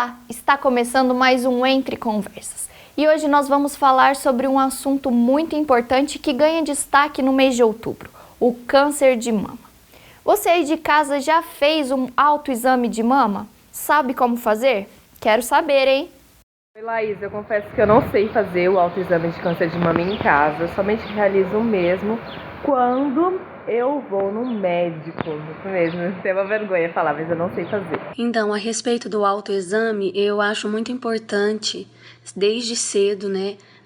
Olá, está começando mais um Entre Conversas. E hoje nós vamos falar sobre um assunto muito importante que ganha destaque no mês de outubro, o câncer de mama. Você aí de casa já fez um autoexame de mama? Sabe como fazer? Quero saber, hein? Oi, Laís, eu confesso que eu não sei fazer o autoexame de câncer de mama em casa, eu somente realizo o mesmo quando eu vou no médico. Isso mesmo, tenho uma vergonha de falar, mas eu não sei fazer. Então, a respeito do autoexame, eu acho muito importante, desde cedo,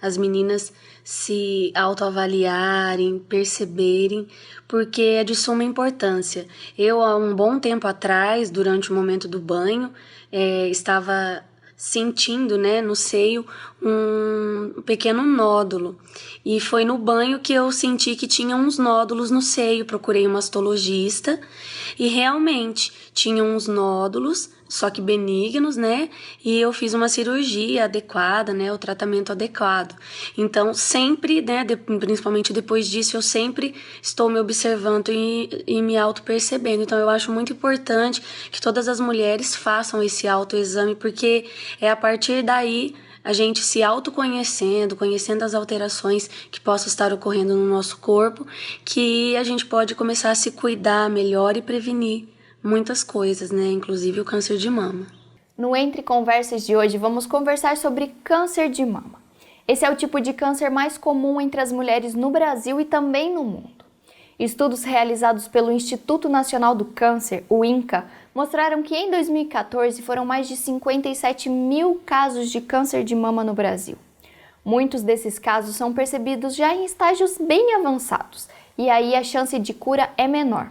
as meninas se autoavaliarem, perceberem, porque é de suma importância. Eu, há um bom tempo atrás, durante o momento do banho, estava sentindo, no seio um pequeno nódulo. E foi no banho que eu senti que tinha uns nódulos no seio. Procurei um mastologista e realmente tinha uns nódulos, só que benignos, E eu fiz uma cirurgia adequada, o tratamento adequado. Então, sempre, principalmente depois disso, eu sempre estou me observando e me auto-percebendo. Então, eu acho muito importante que todas as mulheres façam esse autoexame, porque é a partir daí a gente se autoconhecendo, conhecendo as alterações que possam estar ocorrendo no nosso corpo, que a gente pode começar a se cuidar melhor e prevenir muitas coisas, inclusive o câncer de mama. No Entre Conversas de hoje, vamos conversar sobre câncer de mama. Esse é o tipo de câncer mais comum entre as mulheres no Brasil e também no mundo. Estudos realizados pelo Instituto Nacional do Câncer, o INCA, mostraram que em 2014 foram mais de 57 mil casos de câncer de mama no Brasil. Muitos desses casos são percebidos já em estágios bem avançados, e aí a chance de cura é menor.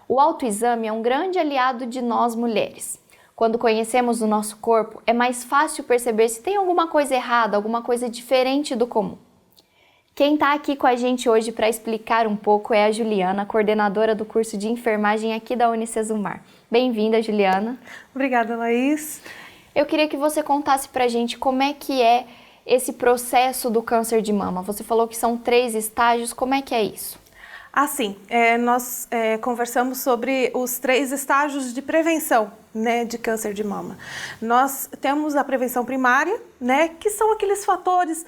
O autoexame é um grande aliado de nós mulheres. Quando conhecemos o nosso corpo, é mais fácil perceber se tem alguma coisa errada, alguma coisa diferente do comum. Quem está aqui com a gente hoje para explicar um pouco é a Juliana, coordenadora do curso de enfermagem aqui da Unicesumar. Bem-vinda, Juliana. Obrigada, Laís. Eu queria que você contasse para a gente como é que é esse processo do câncer de mama. Você falou que são 3 estágios, como é que é isso? Nós conversamos sobre os 3 estágios de prevenção, de câncer de mama. Nós temos a prevenção primária, que são aqueles fatores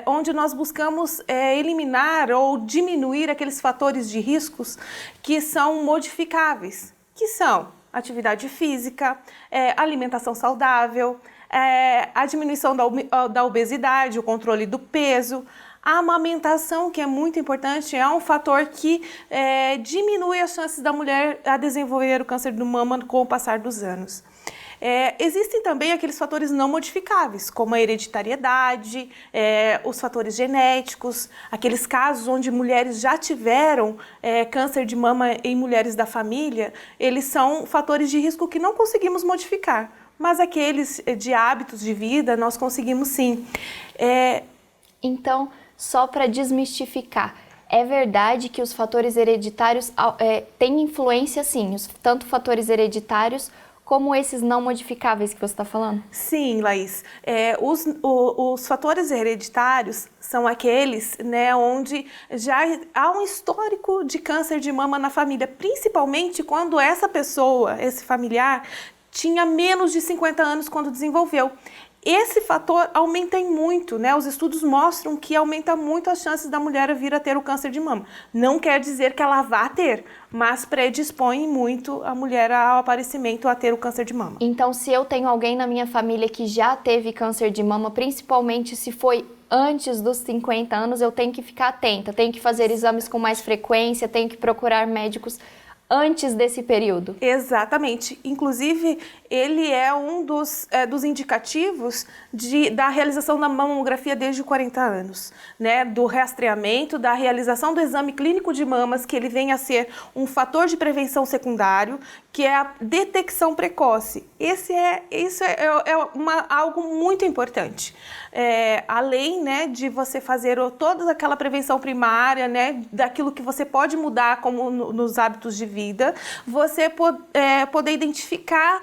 onde nós buscamos eliminar ou diminuir aqueles fatores de riscos que são modificáveis, que são atividade física, alimentação saudável, a diminuição da obesidade, o controle do peso. A amamentação, que é muito importante, é um fator que diminui as chances da mulher a desenvolver o câncer de mama com o passar dos anos. Existem também aqueles fatores não modificáveis, como a hereditariedade, os fatores genéticos, aqueles casos onde mulheres já tiveram câncer de mama em mulheres da família, eles são fatores de risco que não conseguimos modificar, mas aqueles de hábitos de vida nós conseguimos sim. Então, só para desmistificar, é verdade que os fatores hereditários têm influência, sim, tanto fatores hereditários como esses não modificáveis que você está falando? Sim, Laís. Os fatores hereditários são aqueles onde já há um histórico de câncer de mama na família, principalmente quando essa pessoa, esse familiar, tinha menos de 50 anos quando desenvolveu. Esse fator aumenta muito, Os estudos mostram que aumenta muito as chances da mulher vir a ter o câncer de mama. Não quer dizer que ela vá ter, mas predispõe muito a mulher ao aparecimento a ter o câncer de mama. Então, se eu tenho alguém na minha família que já teve câncer de mama, principalmente se foi antes dos 50 anos, eu tenho que ficar atenta, tenho que fazer exames com mais frequência, tenho que procurar médicos antes desse período. Exatamente. Inclusive, ele é um dos indicativos da realização da mamografia desde 40 anos, do rastreamento, da realização do exame clínico de mamas, que ele vem a ser um fator de prevenção secundário, que é a detecção precoce. Isso é algo muito importante. Além de você fazer toda aquela prevenção primária, daquilo que você pode mudar como nos hábitos de vida, vida, você poder identificar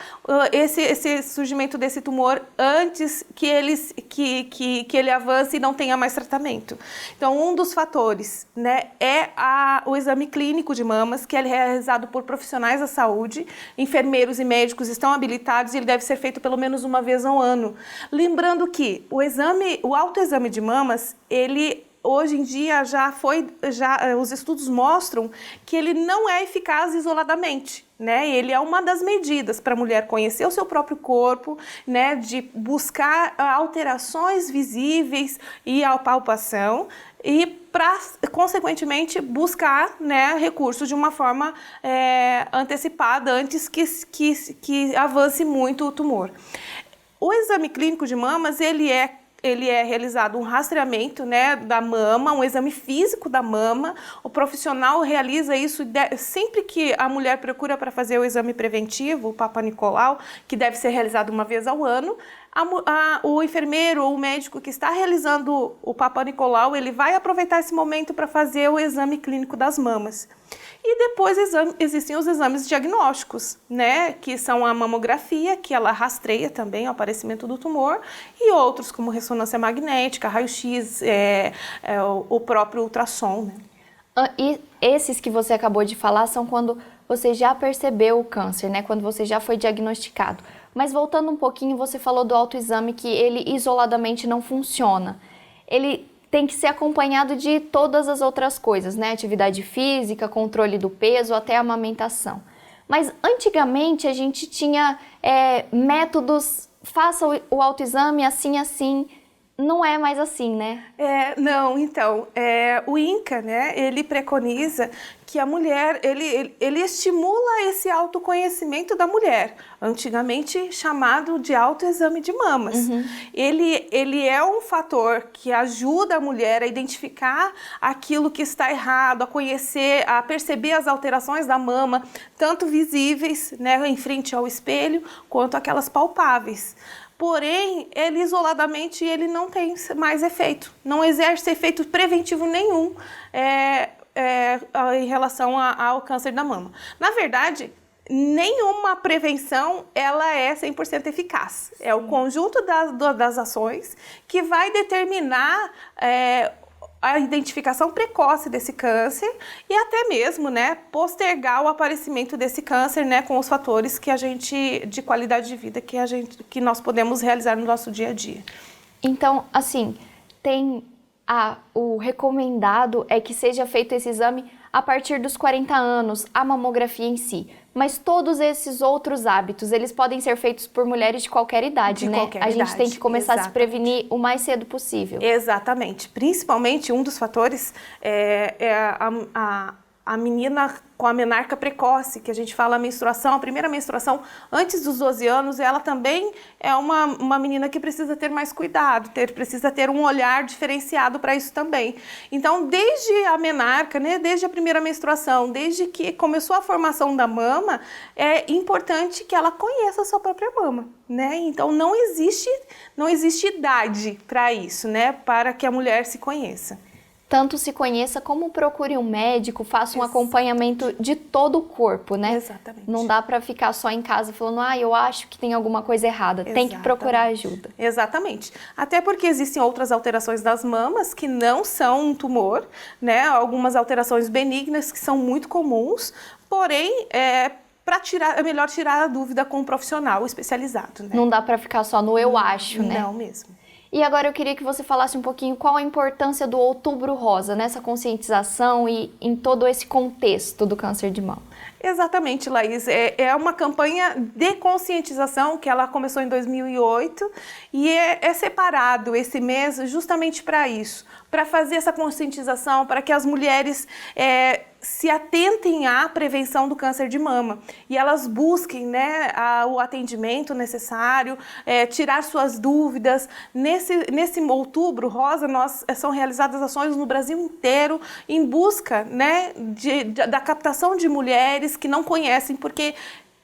esse surgimento desse tumor antes que ele avance e não tenha mais tratamento. Então, um dos fatores, né, é o exame clínico de mamas, que é realizado por profissionais da saúde, enfermeiros e médicos estão habilitados, e ele deve ser feito pelo menos uma vez ao ano. Lembrando que o autoexame de mamas, ele hoje em dia os estudos mostram que ele não é eficaz isoladamente, né? Ele é uma das medidas para a mulher conhecer o seu próprio corpo, né? De buscar alterações visíveis e a palpação e para, consequentemente, buscar, né, recursos de uma forma antecipada antes que avance muito o tumor. O exame clínico de mamas, ele é realizado um rastreamento, né, da mama, um exame físico da mama. O profissional realiza isso sempre que a mulher procura para fazer o exame preventivo, o Papa Nicolau, que deve ser realizado uma vez ao ano. O enfermeiro ou o médico que está realizando o Papa Nicolau, ele vai aproveitar esse momento para fazer o exame clínico das mamas. E depois existem os exames diagnósticos, né, que são a mamografia, que ela rastreia também o aparecimento do tumor, e outros como ressonância magnética, raio-x, o próprio ultrassom, né? E esses que você acabou de falar são quando você já percebeu o câncer, né, quando você já foi diagnosticado. Mas voltando um pouquinho, você falou do autoexame que ele isoladamente não funciona. Ele tem que ser acompanhado de todas as outras coisas, né? Atividade física, controle do peso, até a amamentação. Mas antigamente a gente tinha métodos, faça o autoexame assim. Não é mais assim, né? Não, então, o INCA, né, ele preconiza que a mulher, ele estimula esse autoconhecimento da mulher, antigamente chamado de autoexame de mamas. Uhum. Ele é um fator que ajuda a mulher a identificar aquilo que está errado, a conhecer, a perceber as alterações da mama, tanto visíveis, né, em frente ao espelho, quanto aquelas palpáveis. Porém, ele isoladamente ele não tem mais efeito, não exerce efeito preventivo nenhum em relação ao câncer da mama. Na verdade, nenhuma prevenção ela é 100% eficaz. É o conjunto das ações que vai determinar a identificação precoce desse câncer e até mesmo, né, postergar o aparecimento desse câncer, né, com os fatores de qualidade de vida que nós podemos realizar no nosso dia a dia. Então, assim, o recomendado é que seja feito esse exame a partir dos 40 anos, a mamografia em si. Mas todos esses outros hábitos, eles podem ser feitos por mulheres de qualquer idade, né? A gente tem que começar a se prevenir o mais cedo possível. Exatamente. Principalmente, um dos fatores é a menina com a menarca precoce, que a gente fala a primeira menstruação antes dos 12 anos, ela também é uma menina que precisa ter mais cuidado, precisa ter um olhar diferenciado para isso também. Então, desde a menarca, né, desde a primeira menstruação, desde que começou a formação da mama, é importante que ela conheça a sua própria mama, né? Então, não existe idade para isso, né, para que a mulher se conheça. Tanto se conheça como procure um médico, faça um acompanhamento de todo o corpo, né? Exatamente. Não dá para ficar só em casa falando, eu acho que tem alguma coisa errada. Exatamente. Tem que procurar ajuda. Exatamente. Até porque existem outras alterações das mamas que não são um tumor, né? Algumas alterações benignas que são muito comuns, porém, é melhor tirar a dúvida com um profissional especializado, né? Não dá para ficar só no eu acho, né? Não mesmo. E agora eu queria que você falasse um pouquinho qual a importância do Outubro Rosa nessa conscientização e em todo esse contexto do câncer de mama. Exatamente, Laís. É uma campanha de conscientização que ela começou em 2008 e é separado esse mês justamente para isso, para fazer essa conscientização, para que as mulheres se atentem à prevenção do câncer de mama e elas busquem, né, o atendimento necessário, tirar suas dúvidas. Nesse Outubro Rosa, são realizadas ações no Brasil inteiro em busca, né, da captação de mulheres que não conhecem, porque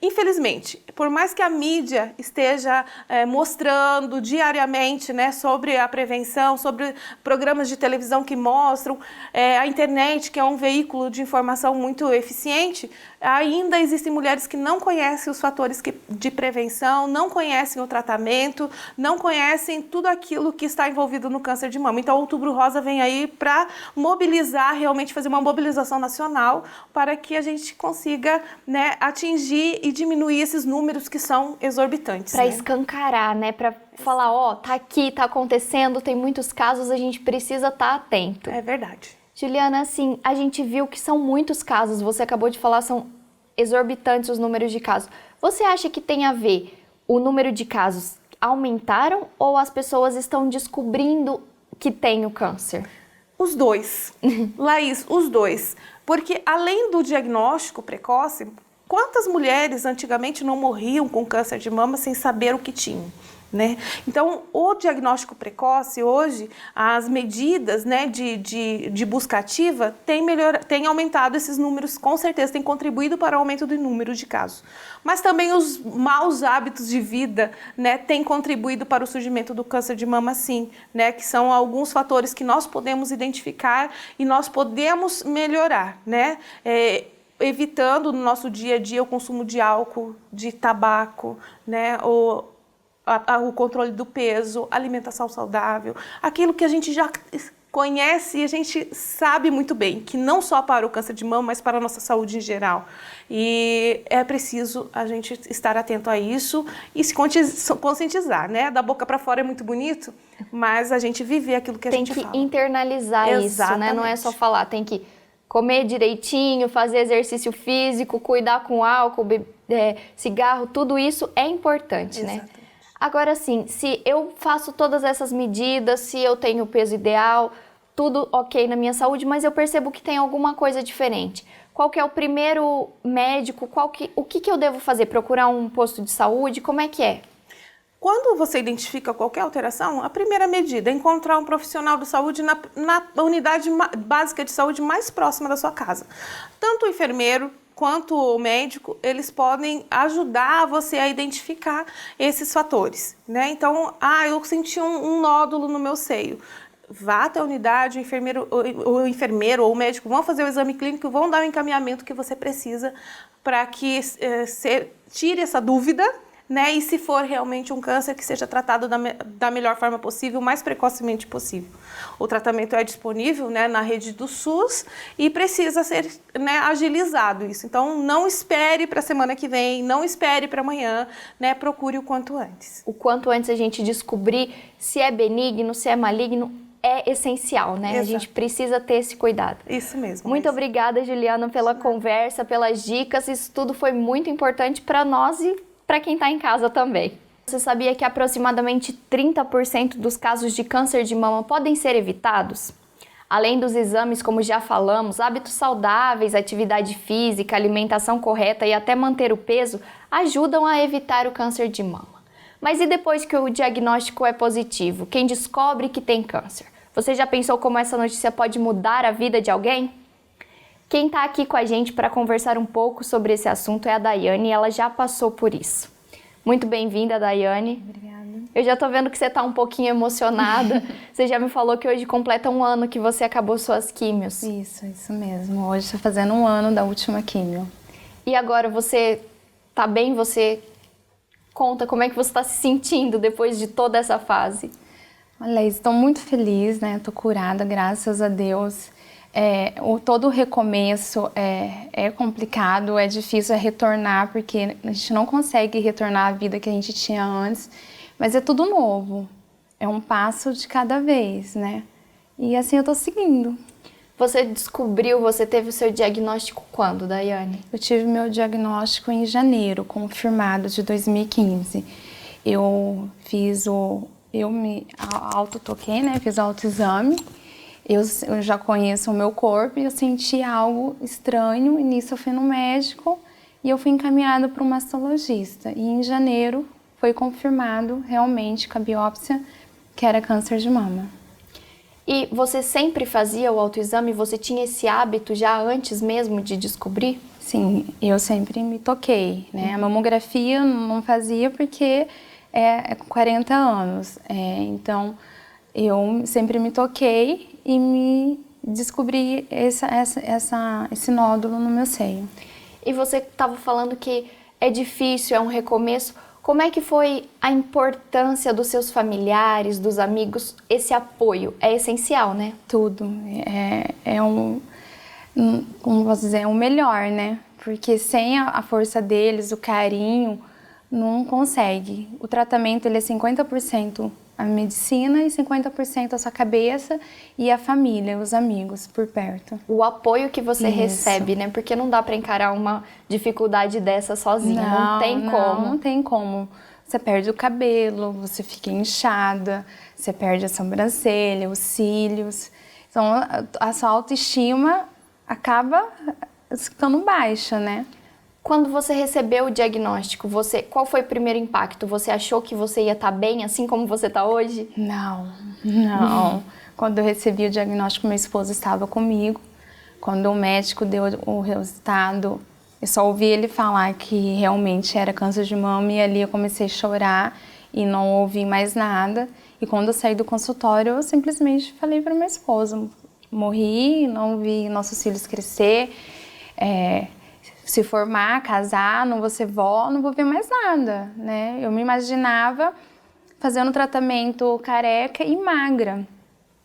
Infelizmente, por mais que a mídia esteja mostrando diariamente, né, sobre a prevenção, sobre programas de televisão que mostram, a internet, que é um veículo de informação muito eficiente, ainda existem mulheres que não conhecem os fatores de prevenção, não conhecem o tratamento, não conhecem tudo aquilo que está envolvido no câncer de mama. Então, o Outubro Rosa vem aí para mobilizar, realmente fazer uma mobilização nacional para que a gente consiga, né, atingir e diminuir esses números que são exorbitantes. Para né? escancarar, né? Para falar, ó, tá aqui, tá acontecendo, tem muitos casos, a gente precisa estar atento. É verdade. Juliana, assim, a gente viu que são muitos casos, você acabou de falar, são exorbitantes os números de casos. Você acha que tem a ver o número de casos aumentaram ou as pessoas estão descobrindo que tem o câncer? Os dois. Laís, os dois. Porque além do diagnóstico precoce, quantas mulheres antigamente não morriam com câncer de mama sem saber o que tinham? Né? Então, o diagnóstico precoce, hoje, as medidas, né, de busca ativa têm aumentado esses números, com certeza, têm contribuído para o aumento do número de casos. Mas também os maus hábitos de vida, né, têm contribuído para o surgimento do câncer de mama, sim, né, que são alguns fatores que nós podemos identificar e nós podemos melhorar, né? Evitando no nosso dia a dia o consumo de álcool, de tabaco, né, o controle do peso, alimentação saudável, aquilo que a gente já conhece e a gente sabe muito bem, que não só para o câncer de mama, mas para a nossa saúde em geral. E é preciso a gente estar atento a isso e se conscientizar, né? Da boca para fora é muito bonito, mas a gente viver aquilo que a gente fala. Tem que internalizar isso, né? Não é só falar, tem que comer direitinho, fazer exercício físico, cuidar com álcool, cigarro, tudo isso é importante, né? Agora sim, se eu faço todas essas medidas, se eu tenho o peso ideal, tudo ok na minha saúde, mas eu percebo que tem alguma coisa diferente. Qual que é o primeiro médico? O que eu devo fazer? Procurar um posto de saúde? Como é que é? Quando você identifica qualquer alteração, a primeira medida é encontrar um profissional de saúde na unidade básica de saúde mais próxima da sua casa. Tanto o enfermeiro quanto o médico, eles podem ajudar você a identificar esses fatores, né? Então, eu senti um nódulo no meu seio. Vá até a unidade, o enfermeiro ou o médico vão fazer o exame clínico, vão dar o encaminhamento que você precisa para que tire essa dúvida, né? E se for realmente um câncer, que seja tratado da melhor forma possível, o mais precocemente possível. O tratamento é disponível, né, na rede do SUS e precisa ser, né, agilizado isso. Então, não espere para a semana que vem, não espere para amanhã, né? Procure o quanto antes. O quanto antes a gente descobrir se é benigno, se é maligno, é essencial, né? Exato. A gente precisa ter esse cuidado. Isso mesmo. Muito obrigada, Juliana, pela conversa, pelas dicas. Isso tudo foi muito importante para nós e para quem está em casa também. Você sabia que aproximadamente 30% dos casos de câncer de mama podem ser evitados? Além dos exames, como já falamos, hábitos saudáveis, atividade física, alimentação correta e até manter o peso ajudam a evitar o câncer de mama. Mas e depois que o diagnóstico é positivo? Quem descobre que tem câncer? Você já pensou como essa notícia pode mudar a vida de alguém? Quem está aqui com a gente para conversar um pouco sobre esse assunto é a Daiane e ela já passou por isso. Muito bem-vinda, Daiane. Obrigada. Eu já tô vendo que você tá um pouquinho emocionada. Você já me falou que hoje completa um ano que você acabou suas químios. Isso mesmo. Hoje tá fazendo um ano da última químio. E agora você tá bem? Você conta como é que você tá se sentindo depois de toda essa fase. Olha, estou muito feliz, né? Tô curada, graças a Deus. Todo o recomeço é complicado, é difícil retornar, porque a gente não consegue retornar à vida que a gente tinha antes, mas é tudo novo, é um passo de cada vez, né? E assim eu tô seguindo. Você teve o seu diagnóstico quando, Daiane? Eu tive meu diagnóstico em janeiro, confirmado, de 2015. Eu me autotoquei, né? Fiz autoexame. Eu já conheço o meu corpo e eu senti algo estranho, e nisso eu fui no médico e eu fui encaminhada para um mastologista. E em janeiro foi confirmado realmente com a biópsia que era câncer de mama. E você sempre fazia o autoexame? Você tinha esse hábito já antes mesmo de descobrir? Sim, eu sempre me toquei, né? A mamografia eu não fazia porque é com 40 anos. Então, eu sempre me toquei e me descobri esse nódulo no meu seio. E você estava falando que é difícil, é um recomeço. Como é que foi a importância dos seus familiares, dos amigos? Esse apoio é essencial, né? Tudo. Como posso dizer, o melhor, né? Porque sem a força deles, o carinho, não consegue. O tratamento ele é 50% a medicina e 50% a sua cabeça e a família, os amigos por perto. O apoio que você Isso. recebe, né? Porque não dá para encarar uma dificuldade dessa sozinha, não tem como. Não tem como. Você perde o cabelo, você fica inchada, você perde a sobrancelha, os cílios. Então, a sua autoestima acaba ficando baixa, né? Quando você recebeu o diagnóstico, qual foi o primeiro impacto? Você achou que você ia estar bem, assim como você está hoje? Não. Quando eu recebi o diagnóstico, meu esposo estava comigo. Quando o médico deu o resultado, eu só ouvi ele falar que realmente era câncer de mama e ali eu comecei a chorar e não ouvi mais nada. E quando eu saí do consultório, eu simplesmente falei para meu esposo, morri, não vi nossos filhos crescer, se formar, casar, não vou ser vó, não vou ver mais nada, né? Eu me imaginava fazendo tratamento careca e magra,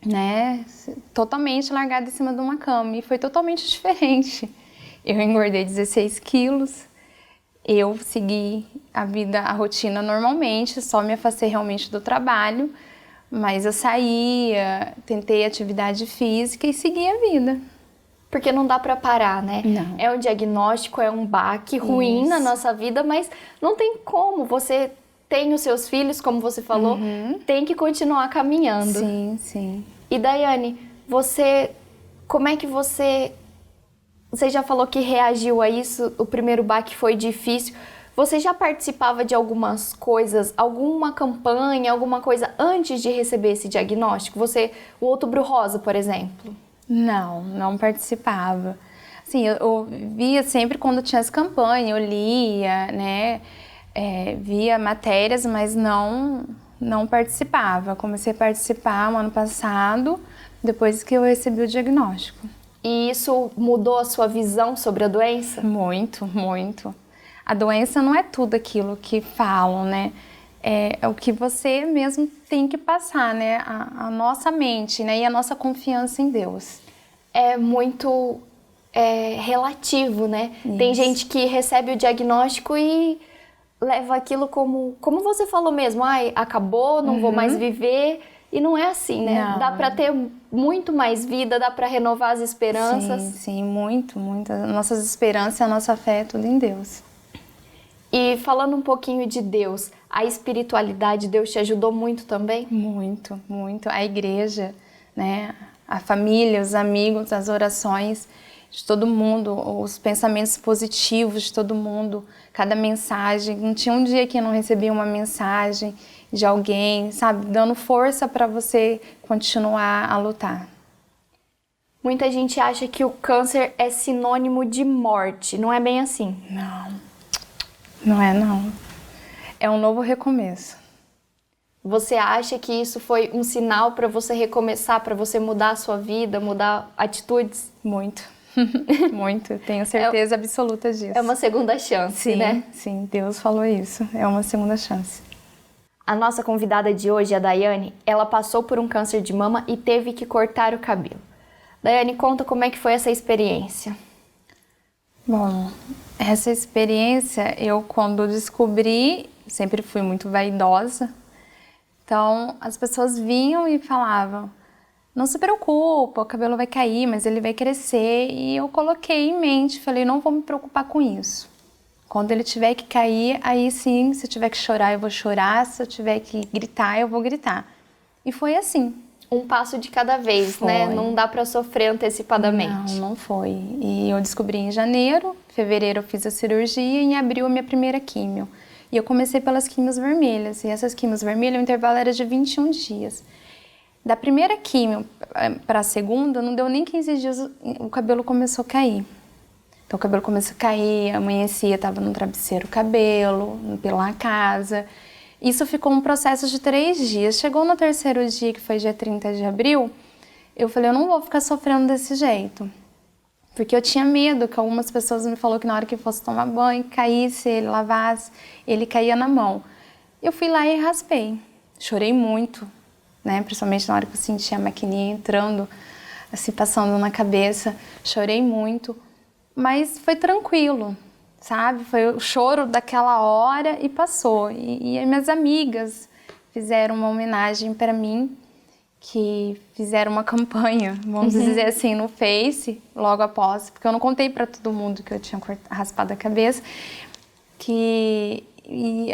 né? Totalmente largada em cima de uma cama e foi totalmente diferente. Eu engordei 16 quilos, eu segui a rotina normalmente, só me afastei realmente do trabalho, mas eu saía, tentei atividade física e segui a vida. Porque não dá para parar, né? Não. É um diagnóstico, é um baque ruim na nossa vida, mas não tem como. Você tem os seus filhos, como você falou, tem que continuar caminhando. Sim. E Daiane, como é que você já falou que reagiu a isso, o primeiro baque foi difícil. Você já participava de algumas coisas, alguma campanha, alguma coisa antes de receber esse diagnóstico? O Outubro Rosa, por exemplo? Não participava. Assim, eu via sempre quando tinha as campanhas, eu lia, né? Via matérias, mas não participava. Comecei a participar no ano passado, depois que eu recebi o diagnóstico. E isso mudou a sua visão sobre a doença? Muito. A doença não é tudo aquilo que falam, né? É o que você mesmo tem que passar, né? A nossa mente, né? E a nossa confiança em Deus. É muito relativo, né? Isso. Tem gente que recebe o diagnóstico e leva aquilo como você falou mesmo, acabou, não vou mais viver. E não é assim, né? Não. Dá para ter muito mais vida, dá para renovar as esperanças. Sim, muito. As nossas esperanças e a nossa fé é tudo em Deus. E falando um pouquinho de Deus, a espiritualidade, Deus te ajudou muito também? Muito. A igreja, né? A família, os amigos, as orações de todo mundo, os pensamentos positivos de todo mundo, cada mensagem. Não tinha um dia que eu não recebia uma mensagem de alguém, sabe? Dando força para você continuar a lutar. Muita gente acha que o câncer é sinônimo de morte. Não é bem assim? Não é. É um novo recomeço. Você acha que isso foi um sinal para você recomeçar, para você mudar a sua vida, mudar atitudes? Muito. Tenho certeza absoluta disso. É uma segunda chance, né? Sim, Deus falou isso. É uma segunda chance. A nossa convidada de hoje, a Daiane, ela passou por um câncer de mama e teve que cortar o cabelo. Daiane, conta como é que foi essa experiência. Bom, essa experiência, eu quando descobri, sempre fui muito vaidosa. Então, as pessoas vinham e falavam, não se preocupa, o cabelo vai cair, mas ele vai crescer. E eu coloquei em mente, falei, não vou me preocupar com isso. Quando ele tiver que cair, aí sim, se eu tiver que chorar, eu vou chorar. Se eu tiver que gritar, eu vou gritar. E foi assim. Um passo de cada vez, né? Não dá pra sofrer antecipadamente. Não foi. E eu descobri em janeiro, fevereiro eu fiz a cirurgia e em abril a minha primeira químio. E eu comecei pelas químios vermelhas. E essas químios vermelhas, o intervalo era de 21 dias. Da primeira químio para a segunda, não deu nem 15 dias, o cabelo começou a cair. Então o cabelo começou a cair, amanhecia, tava no travesseiro o cabelo, pela casa. Isso ficou um processo de 3 dias. Chegou no 3º dia, que foi dia 30 de abril, eu falei, eu não vou ficar sofrendo desse jeito. Porque eu tinha medo que algumas pessoas me falaram que na hora que fosse tomar banho, caísse, ele lavasse, ele caía na mão. Eu fui lá e raspei. Chorei muito, né? Principalmente na hora que eu senti a maquininha entrando, assim, passando na cabeça. Chorei muito, mas foi tranquilo, sabe? Foi o choro daquela hora e passou. E minhas amigas fizeram uma homenagem para mim, que fizeram uma campanha, vamos dizer assim, no Face, logo após, porque eu não contei para todo mundo que eu tinha raspado a cabeça, e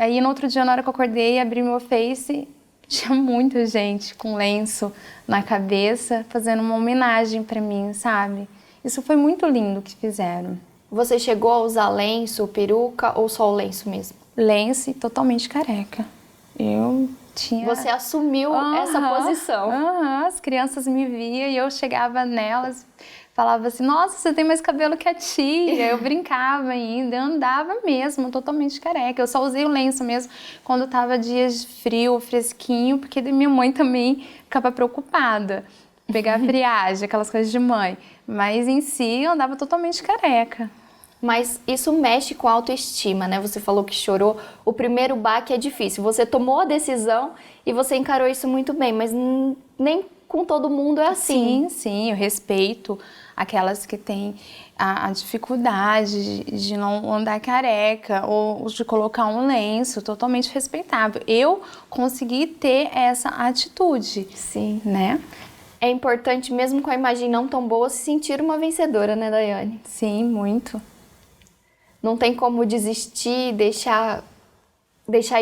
aí no outro dia, na hora que eu acordei, abri meu Face, tinha muita gente com lenço na cabeça, fazendo uma homenagem para mim, sabe? Isso foi muito lindo que fizeram. Você chegou a usar lenço, peruca ou só o lenço mesmo? Lenço e totalmente careca. Eu tinha... Você assumiu essa posição. As crianças me viam e eu chegava nelas, falava assim, nossa, você tem mais cabelo que a tia. Eu brincava ainda, eu andava mesmo, totalmente careca. Eu só usei o lenço mesmo quando tava dias de frio, fresquinho, porque minha mãe também ficava preocupada. Pegar friagem, aquelas coisas de mãe. Mas em si, eu andava totalmente careca. Mas isso mexe com a autoestima, né? Você falou que chorou. O primeiro baque é difícil. Você tomou a decisão e você encarou isso muito bem, mas nem com todo mundo é assim. Sim, eu respeito aquelas que têm a dificuldade de não andar careca ou de colocar um lenço, totalmente respeitável. Eu consegui ter essa atitude, Sim. né? É importante, mesmo com a imagem não tão boa, se sentir uma vencedora, né, Daiane? Sim, muito. Não tem como desistir, deixar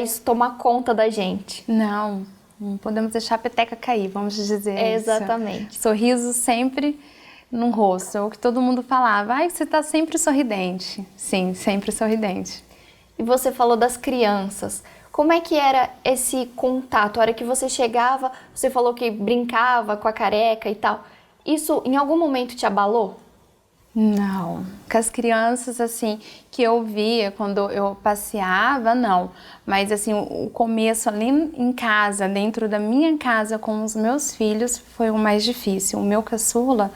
isso tomar conta da gente. Não podemos deixar a peteca cair, vamos dizer isso. Exatamente. Sorriso sempre no rosto, é o que todo mundo falava. Ai, você tá sempre sorridente. Sim, sempre sorridente. E você falou das crianças. Como é que era esse contato? A hora que você chegava, você falou que brincava com a careca e tal. Isso em algum momento te abalou? Não, com as crianças assim que eu via quando eu passeava, não. Mas assim, o começo ali em casa, dentro da minha casa com os meus filhos, foi o mais difícil. O meu caçula,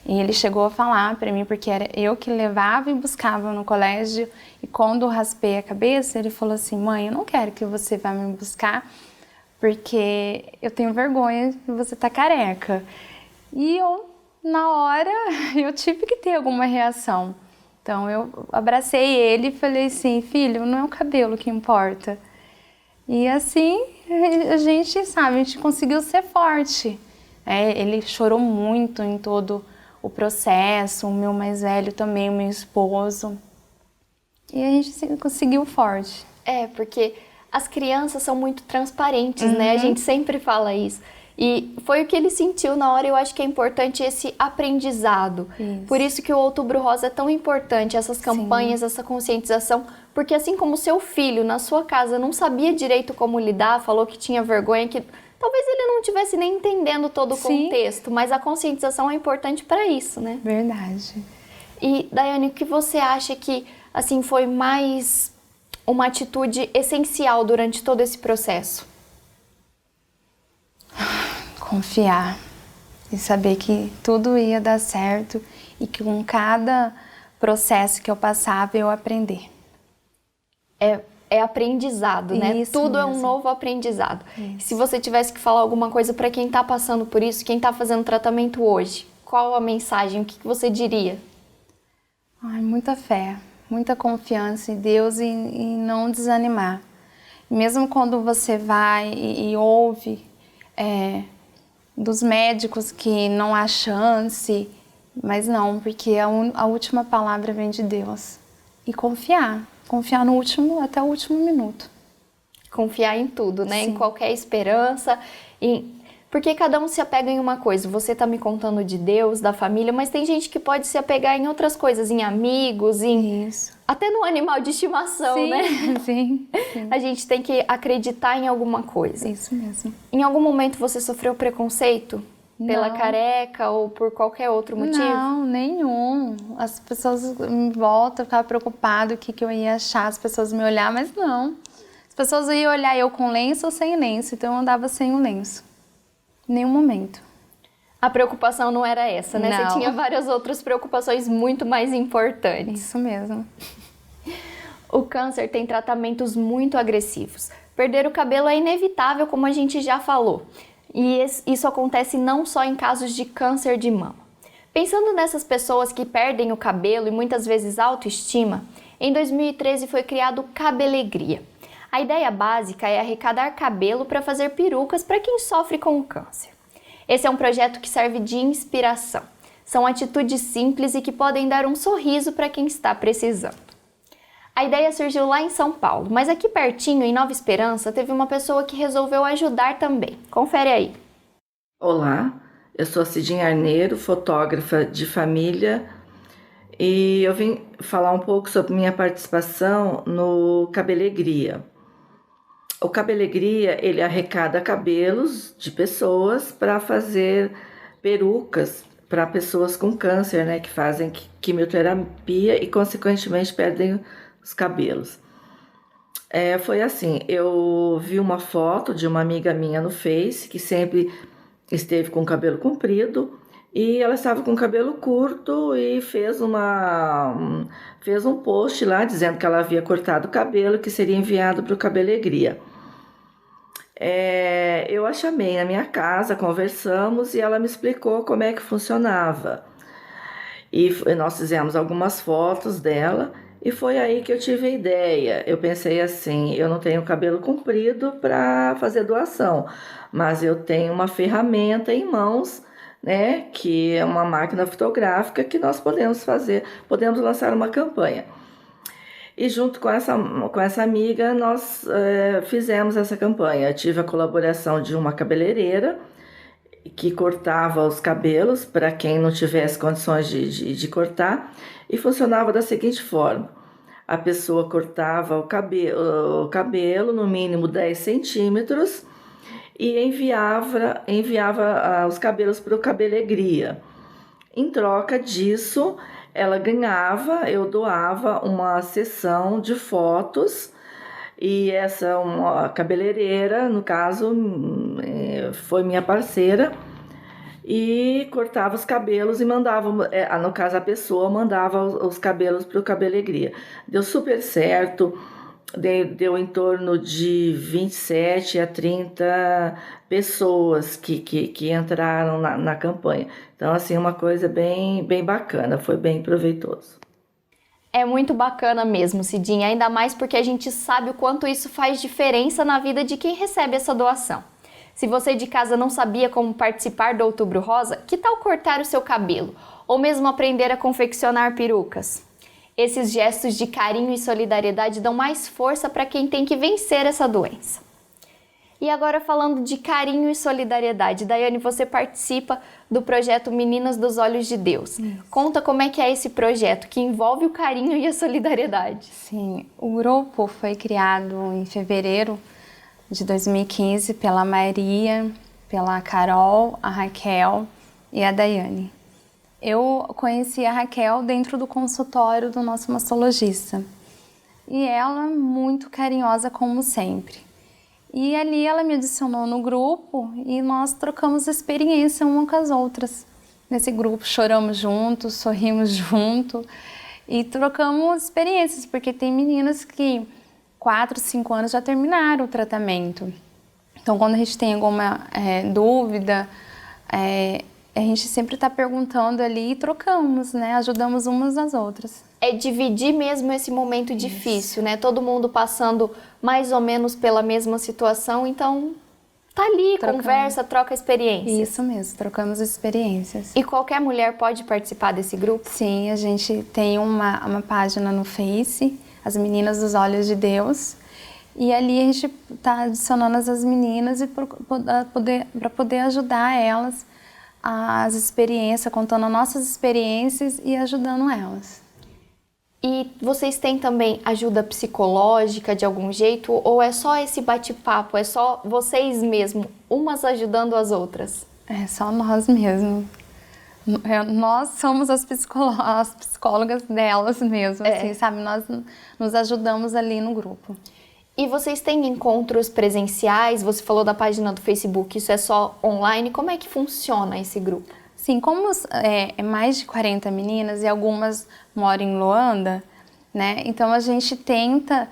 ele chegou a falar para mim, porque era eu que levava e buscava no colégio. E quando eu raspei a cabeça, ele falou assim, mãe, eu não quero que você vá me buscar, porque eu tenho vergonha de você estar careca. E eu... Na hora, eu tive que ter alguma reação. Então, eu abracei ele e falei assim, filho, não é o cabelo que importa. E assim, a gente, sabe, a gente conseguiu ser forte. Ele chorou muito em todo o processo, o meu mais velho também, o meu esposo. E a gente conseguiu forte. Porque as crianças são muito transparentes, né? A gente sempre fala isso. E foi o que ele sentiu na hora, eu acho que é importante esse aprendizado. Isso. Por isso que o Outubro Rosa é tão importante, essas campanhas, essa conscientização, porque assim como seu filho na sua casa não sabia direito como lidar, falou que tinha vergonha, que talvez ele não estivesse nem entendendo todo o contexto, mas a conscientização é importante para isso, né? Verdade. E, Daiane, o que você acha que assim foi mais uma atitude essencial durante todo esse processo? Confiar e saber que tudo ia dar certo e que com cada processo que eu passava eu aprender. É aprendizado, né? Isso Tudo mesmo. é um novo aprendizado. Isso. Se você tivesse que falar alguma coisa para quem está passando por isso, quem está fazendo tratamento hoje, qual a mensagem? O que você diria? Muita fé, muita confiança em Deus e não desanimar. Mesmo quando você vai e ouve dos médicos que não há chance, mas não, porque a última palavra vem de Deus. E confiar no até o último minuto. Confiar em tudo, né? Sim. Em qualquer esperança, porque cada um se apega em uma coisa. Você tá me contando de Deus, da família, mas tem gente que pode se apegar em outras coisas, em amigos, até no animal de estimação, sim, né? Sim. A gente tem que acreditar em alguma coisa. Isso mesmo. Em algum momento você sofreu preconceito? Pela Não. careca ou por qualquer outro motivo? Não, nenhum. As pessoas em volta ficavam preocupadas o que eu ia achar, as pessoas me olhar, mas não. As pessoas iam olhar eu com lenço ou sem lenço, então eu andava sem o lenço. Em nenhum momento. A preocupação não era essa, né? Não. Você tinha várias outras preocupações muito mais importantes. Isso mesmo. O câncer tem tratamentos muito agressivos. Perder o cabelo é inevitável, como a gente já falou. E isso acontece não só em casos de câncer de mama. Pensando nessas pessoas que perdem o cabelo e muitas vezes a autoestima, em 2013 foi criado o Cabelegria. A ideia básica é arrecadar cabelo para fazer perucas para quem sofre com o câncer. Esse é um projeto que serve de inspiração. São atitudes simples e que podem dar um sorriso para quem está precisando. A ideia surgiu lá em São Paulo, mas aqui pertinho, em Nova Esperança, teve uma pessoa que resolveu ajudar também. Confere aí. Olá, eu sou a Cidinha Arneiro, fotógrafa de família, e eu vim falar um pouco sobre minha participação no Cabelegria. O Cabelegria, ele arrecada cabelos de pessoas para fazer perucas para pessoas com câncer, né, que fazem quimioterapia e, consequentemente, perdem os cabelos. Foi assim, eu vi uma foto de uma amiga minha no Face, que sempre esteve com o cabelo comprido, e ela estava com o cabelo curto e fez um post lá dizendo que ela havia cortado o cabelo, que seria enviado para o Cabelegria. Eu a chamei na minha casa, conversamos e ela me explicou como é que funcionava. E nós fizemos algumas fotos dela e foi aí que eu tive a ideia. Eu pensei assim, eu não tenho cabelo comprido para fazer doação, mas eu tenho uma ferramenta em mãos, né, que é uma máquina fotográfica que nós podemos lançar uma campanha. E junto com essa amiga, nós fizemos essa campanha. Eu tive a colaboração de uma cabeleireira que cortava os cabelos para quem não tivesse condições de cortar, e funcionava da seguinte forma: a pessoa cortava o cabelo no mínimo 10 centímetros e enviava os cabelos para o Cabelegria. Em troca disso, ela ganhava, eu doava uma sessão de fotos, e uma cabeleireira, no caso, foi minha parceira, e cortava os cabelos e mandava, no caso a pessoa mandava os cabelos para o Cabelegria. Deu super certo, deu em torno de 27 a 30 pessoas que entraram na campanha. Então, assim, uma coisa bem bacana, foi bem proveitoso. É muito bacana mesmo, Cidinha, ainda mais porque a gente sabe o quanto isso faz diferença na vida de quem recebe essa doação. Se você de casa não sabia como participar do Outubro Rosa, que tal cortar o seu cabelo? Ou mesmo aprender a confeccionar perucas? Esses gestos de carinho e solidariedade dão mais força para quem tem que vencer essa doença. E agora, falando de carinho e solidariedade, Daiane, você participa do projeto Meninas dos Olhos de Deus. Conta como é que é esse projeto que envolve o carinho e a solidariedade. Sim, o grupo foi criado em fevereiro de 2015 pela Maria, pela Carol, a Raquel e a Daiane. Eu conheci a Raquel dentro do consultório do nosso mastologista. E ela muito carinhosa como sempre. E ali ela me adicionou no grupo e nós trocamos experiência uma com as outras. Nesse grupo choramos juntos, sorrimos junto e trocamos experiências, porque tem meninas que 4, 5 anos já terminaram o tratamento. Então, quando a gente tem alguma dúvida, a gente sempre está perguntando ali e trocamos, né? Ajudamos umas às outras. É dividir mesmo esse momento difícil, né? Todo mundo passando mais ou menos pela mesma situação, então tá ali, conversa, troca experiências. Isso mesmo, trocamos experiências. E qualquer mulher pode participar desse grupo? Sim, a gente tem uma página no Face, As Meninas dos Olhos de Deus, e ali a gente está adicionando as meninas para poder ajudar elas, as experiências, contando nossas experiências e ajudando elas. E vocês têm também ajuda psicológica de algum jeito? Ou é só esse bate-papo, é só vocês mesmos, umas ajudando as outras? É só nós mesmos. Nós somos as psicólogas delas mesmo, assim, sabe? Nós nos ajudamos ali no grupo. E vocês têm encontros presenciais? Você falou da página do Facebook, isso é só online? Como é que funciona esse grupo? Sim, como é mais de 40 meninas e algumas moram em Luanda, né? Então a gente tenta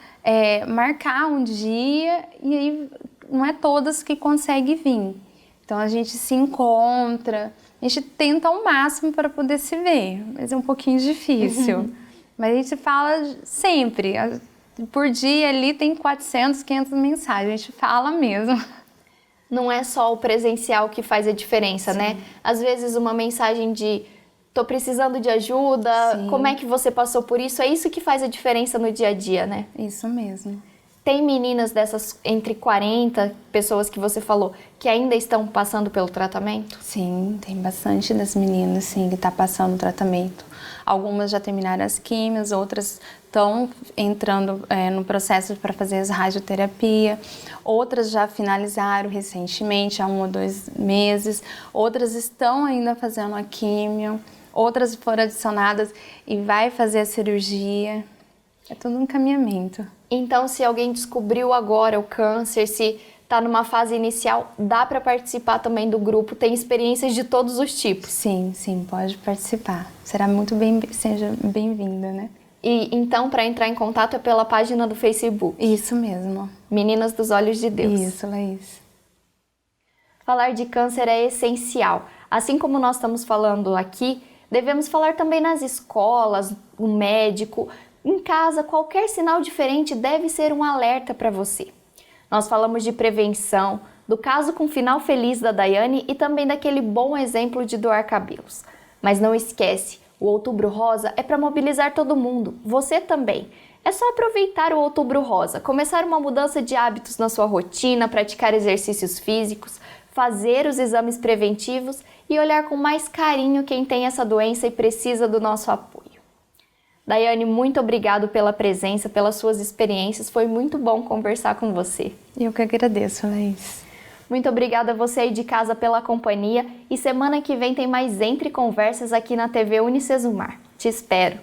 marcar um dia e aí não é todas que conseguem vir. Então a gente se encontra, a gente tenta ao máximo para poder se ver, mas é um pouquinho difícil. Mas a gente fala sempre, por dia ali tem 400, 500 mensagens, a gente fala mesmo. Não é só o presencial que faz a diferença, Sim. né? Às vezes uma mensagem de tô precisando de ajuda, Sim. como é que você passou por isso? É isso que faz a diferença no dia a dia, né? Isso mesmo. Tem meninas dessas entre 40 pessoas que você falou que ainda estão passando pelo tratamento? Sim, tem bastante das meninas, sim, que está passando o tratamento. Algumas já terminaram as químios, outras estão entrando no processo para fazer as radioterapia, outras já finalizaram recentemente, há 1 ou 2 meses, outras estão ainda fazendo a químio, outras foram adicionadas e vai fazer a cirurgia. É tudo um encaminhamento. Então, se alguém descobriu agora o câncer, se está numa fase inicial, dá para participar também do grupo, tem experiências de todos os tipos. Sim, sim, pode participar. Seja bem-vinda, né? E então, para entrar em contato é pela página do Facebook. Isso mesmo. Meninas dos Olhos de Deus. Isso, Laís. Falar de câncer é essencial. Assim como nós estamos falando aqui, devemos falar também nas escolas, no médico, em casa. Qualquer sinal diferente deve ser um alerta para você. Nós falamos de prevenção, do caso com final feliz da Daiane e também daquele bom exemplo de doar cabelos. Mas não esquece, o Outubro Rosa é para mobilizar todo mundo, você também. É só aproveitar o Outubro Rosa, começar uma mudança de hábitos na sua rotina, praticar exercícios físicos, fazer os exames preventivos e olhar com mais carinho quem tem essa doença e precisa do nosso apoio. Daiane, muito obrigado pela presença, pelas suas experiências, foi muito bom conversar com você. Eu que agradeço, Laís. Muito obrigada a você aí de casa pela companhia e semana que vem tem mais Entre Conversas aqui na TV Unicesumar. Te espero!